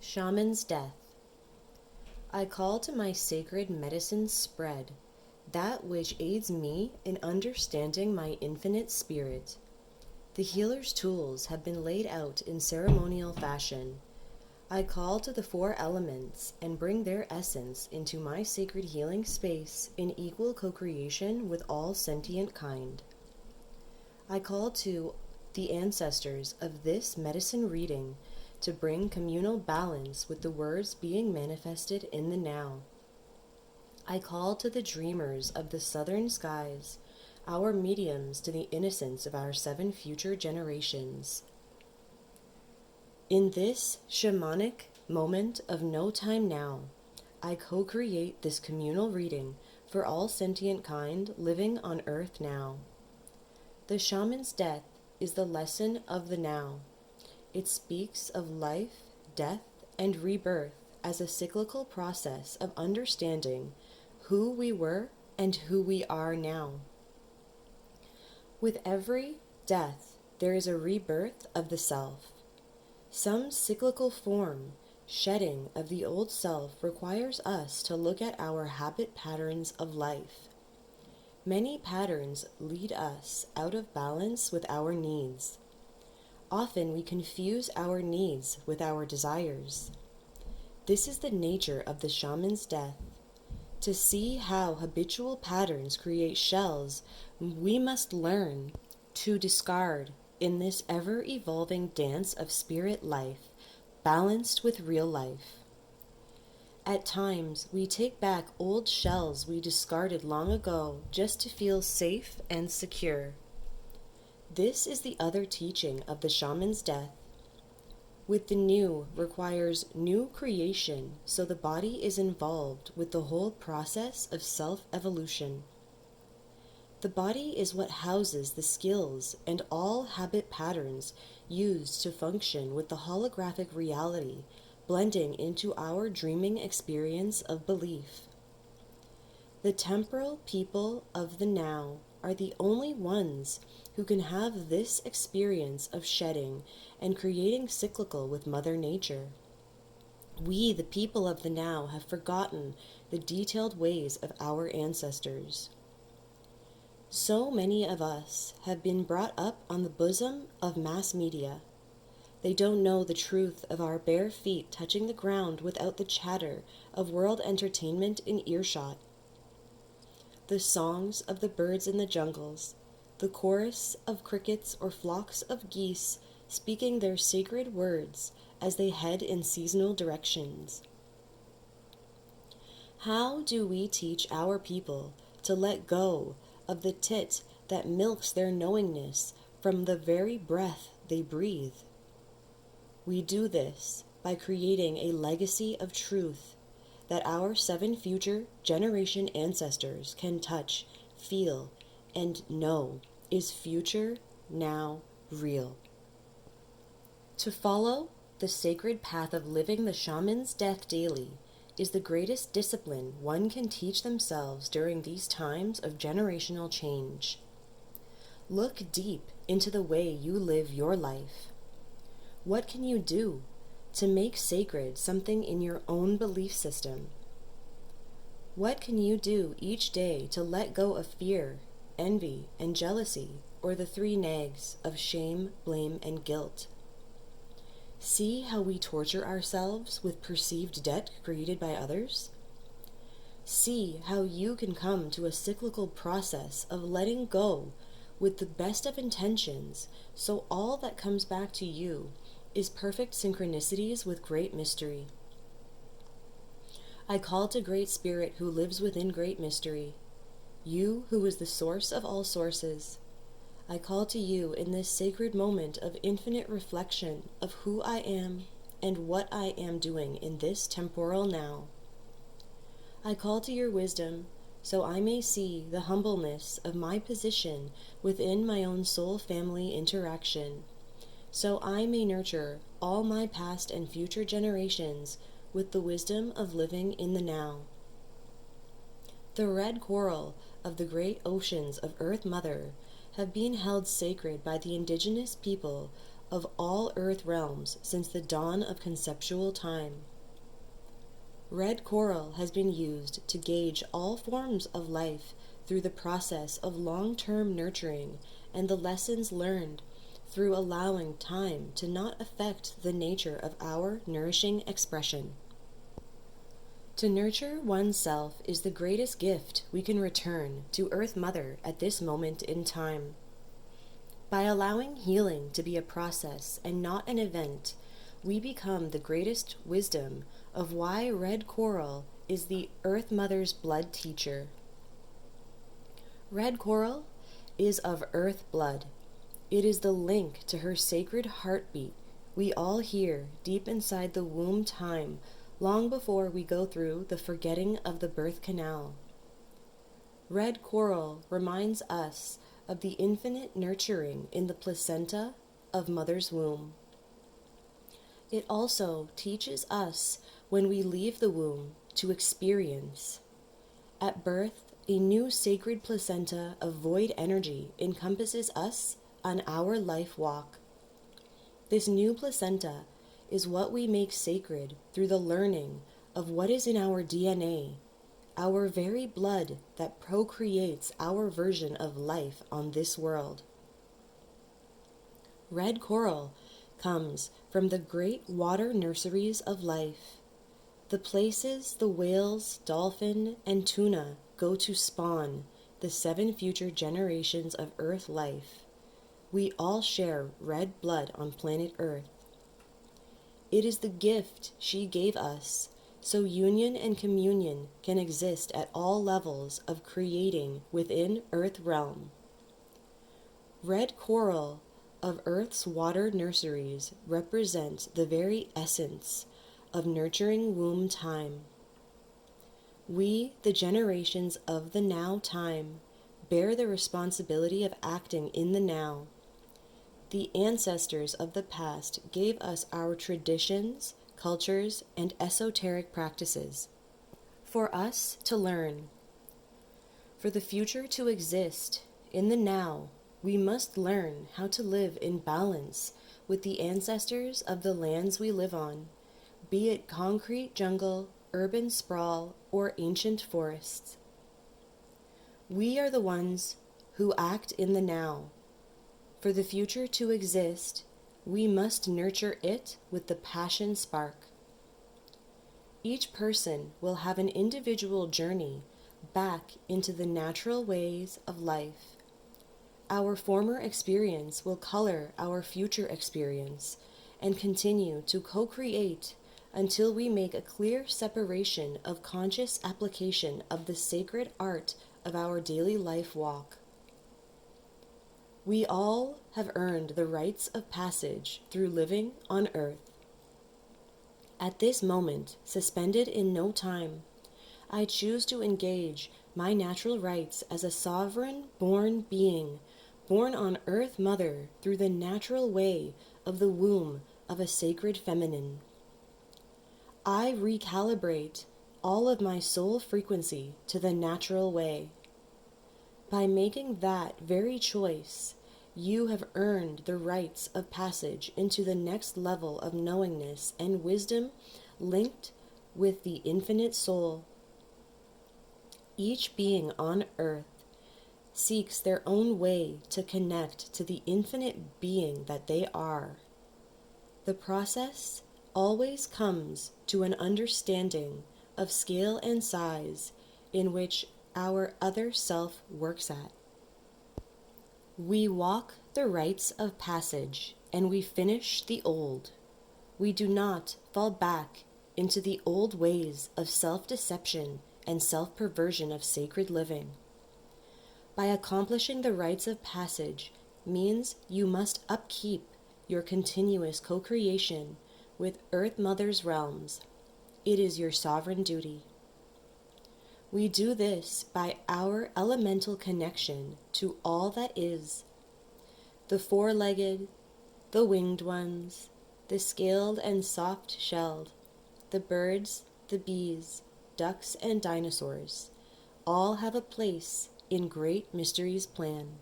Shaman's death. I call to my sacred medicine spread, that which aids me in understanding my infinite spirit. The healer's tools have been laid out in ceremonial fashion. I call to the four elements and bring their essence into my sacred healing space in equal co-creation with all sentient kind. I call to the ancestors of this medicine reading to bring communal balance with the words being manifested in the now. I call to the dreamers of the southern skies, our mediums to the innocence of our 7 future generations. In this shamanic moment of no time now, I co-create this communal reading for all sentient kind living on earth now. The shaman's death is the lesson of the now. It speaks of life, death, and rebirth as a cyclical process of understanding who we were and who we are now. With every death, there is a rebirth of the self. Some cyclical form, shedding of the old self requires us to look at our habit patterns of life. Many patterns lead us out of balance with our needs. Often we confuse our needs with our desires. This is the nature of the shaman's death. To see how habitual patterns create shells, we must learn to discard in this ever-evolving dance of spirit life, balanced with real life. At times, we take back old shells we discarded long ago just to feel safe and secure. This is the other teaching of the shaman's death. With the new requires new creation, so the body is involved with the whole process of self-evolution. The body is what houses the skills and all habit patterns used to function with the holographic reality, blending into our dreaming experience of belief. The temporal people of the now are the only ones who can have this experience of shedding and creating cyclical with Mother Nature. We, the people of the now, have forgotten the detailed ways of our ancestors. So many of us have been brought up on the bosom of mass media. They don't know the truth of our bare feet touching the ground without the chatter of world entertainment in earshot. The songs of the birds in the jungles, the chorus of crickets or flocks of geese speaking their sacred words as they head in seasonal directions. How do we teach our people to let go of the tit that milks their knowingness from the very breath they breathe? We do this by creating a legacy of truth that our 7 future generation ancestors can touch, feel, and know is future, now, real. To follow the sacred path of living the shaman's death daily is the greatest discipline one can teach themselves during these times of generational change. Look deep into the way you live your life. What can you do to make sacred something in your own belief system? What can you do each day to let go of fear, envy, and jealousy, or the 3 nags of shame, blame, and guilt? See how we torture ourselves with perceived debt created by others? See how you can come to a cyclical process of letting go with the best of intentions, so all that comes back to you is perfect synchronicities with great mystery. I call to Great Spirit who lives within great mystery, you who is the source of all sources. I call to you in this sacred moment of infinite reflection of who I am and what I am doing in this temporal now. I call to your wisdom so I may see the humbleness of my position within my own soul family interaction, so I may nurture all my past and future generations with the wisdom of living in the now. The red coral of the great oceans of Earth Mother have been held sacred by the indigenous people of all earth realms since the dawn of conceptual time. Red coral has been used to gauge all forms of life through the process of long-term nurturing and the lessons learned through allowing time to not affect the nature of our nourishing expression. To nurture oneself is the greatest gift we can return to Earth Mother at this moment in time. By allowing healing to be a process and not an event, we become the greatest wisdom of why red coral is the Earth Mother's blood teacher. Red coral is of Earth blood. It is the link to her sacred heartbeat we all hear deep inside the womb time, long before we go through the forgetting of the birth canal. Red coral reminds us of the infinite nurturing in the placenta of Mother's womb. It also teaches us when we leave the womb to experience. At birth, a new sacred placenta of void energy encompasses us on our life walk. This new placenta is what we make sacred through the learning of what is in our DNA, our very blood that procreates our version of life on this world. Red coral comes from the great water nurseries of life, the places the whales, dolphin, and tuna go to spawn the 7 future generations of Earth life. We all share red blood on planet Earth. It is the gift she gave us, so union and communion can exist at all levels of creating within Earth realm. Red coral of Earth's water nurseries represent the very essence of nurturing womb time. We, the generations of the now time, bear the responsibility of acting in the now. The ancestors of the past gave us our traditions, cultures, and esoteric practices for us to learn. For the future to exist in the now, we must learn how to live in balance with the ancestors of the lands we live on, be it concrete jungle, urban sprawl, or ancient forests. We are the ones who act in the now. For the future to exist, we must nurture it with the passion spark. Each person will have an individual journey back into the natural ways of life. Our former experience will color our future experience and continue to co-create until we make a clear separation of conscious application of the sacred art of our daily life walk. We all have earned the rites of passage through living on Earth. At this moment, suspended in no time, I choose to engage my natural rights as a sovereign-born being, born on Earth Mother through the natural way of the womb of a sacred feminine. I recalibrate all of my soul frequency to the natural way. By making that very choice, you have earned the rites of passage into the next level of knowingness and wisdom linked with the infinite soul. Each being on Earth seeks their own way to connect to the infinite being that they are. The process always comes to an understanding of scale and size in which our other self works at. We walk the rites of passage and we finish the old. We do not fall back into the old ways of self-deception and self-perversion of sacred living. By accomplishing the rites of passage means you must upkeep your continuous co-creation with Earth Mother's realms. It is your sovereign duty. We do this by our elemental connection to all that is, the four-legged, the winged ones, the scaled and soft-shelled, the birds, the bees, ducks, and dinosaurs, all have a place in Great Mystery's plan.